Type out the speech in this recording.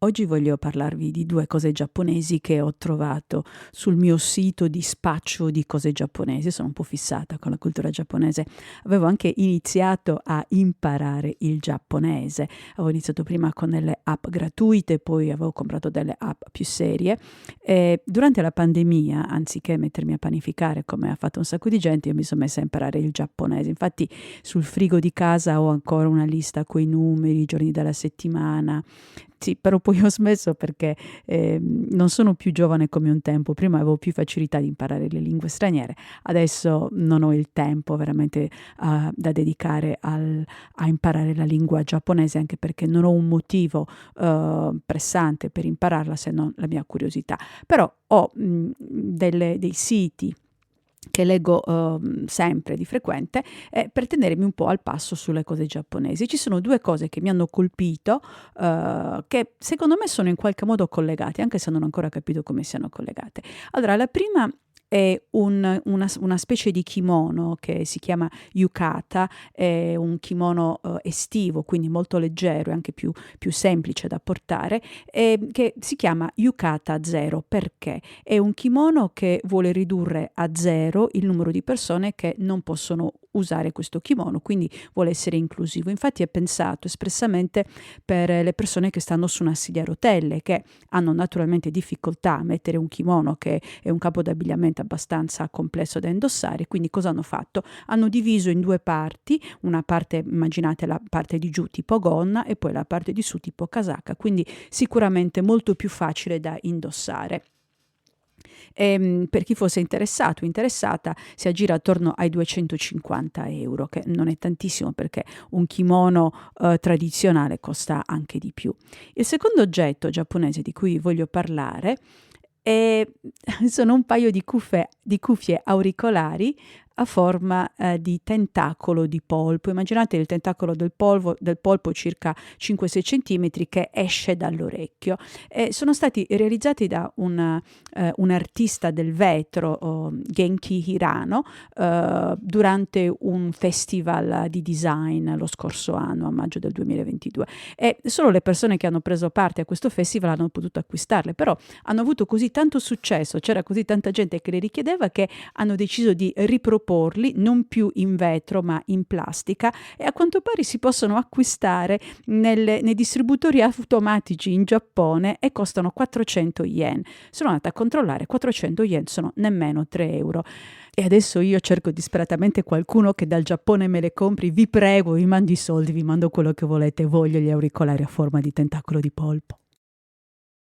Oggi voglio parlarvi di 2 cose giapponesi che ho trovato sul mio sito di spaccio di cose giapponesi. Sono un po' fissata con la cultura giapponese. Avevo anche iniziato a imparare il giapponese. Avevo iniziato prima con delle app gratuite, poi avevo comprato delle app più serie. E durante la pandemia, anziché mettermi a panificare come ha fatto un sacco di gente, io mi sono messa a imparare il giapponese. Infatti sul frigo di casa ho ancora una lista coi numeri, i giorni della settimana. Sì, però poi ho smesso perché non sono più giovane come un tempo. Prima avevo più facilità di imparare le lingue straniere, adesso non ho il tempo veramente da dedicare a imparare la lingua giapponese, anche perché non ho un motivo pressante per impararla se non la mia curiosità. Però ho dei siti che leggo sempre di frequente per tenermi un po' al passo sulle cose giapponesi. Ci sono 2 cose che mi hanno colpito, che secondo me sono in qualche modo collegate, anche se non ho ancora capito come siano collegate. Allora, la prima è una specie di kimono che si chiama yukata, è un kimono estivo, quindi molto leggero e anche più semplice da portare, che si chiama Yukata Zero. Perché? È un kimono che vuole ridurre a zero il numero di persone che non possono usare questo kimono, quindi vuole essere inclusivo. Infatti è pensato espressamente per le persone che stanno su una sedia a rotelle, che hanno naturalmente difficoltà a mettere un kimono, che è un capo d'abbigliamento abbastanza complesso da indossare. Quindi cosa hanno fatto? Hanno diviso in 2 parti, una parte, immaginate la parte di giù tipo gonna e poi la parte di su tipo casacca, quindi sicuramente molto più facile da indossare. Per chi fosse interessato o interessata, si aggira attorno ai 250 €, che non è tantissimo perché un kimono tradizionale costa anche di più. Il secondo oggetto giapponese di cui voglio parlare è sono un paio di cuffie auricolari a forma di tentacolo di polpo. Immaginate il tentacolo del polpo circa 5-6 centimetri che esce dall'orecchio. Sono stati realizzati da un artista del vetro, Genki Hirano, durante un festival di design lo scorso anno, a maggio del 2022. E solo le persone che hanno preso parte a questo festival hanno potuto acquistarle, però hanno avuto così tanto successo, c'era così tanta gente che le richiedeva, che hanno deciso di riproporli non più in vetro ma in plastica, e a quanto pare si possono acquistare nei distributori automatici in Giappone e costano 400 yen. Sono andata a controllare, 400 yen sono nemmeno 3 €. E adesso io cerco disperatamente qualcuno che dal Giappone me le compri. Vi prego, vi mando i soldi, vi mando quello che volete, voglio gli auricolari a forma di tentacolo di polpo.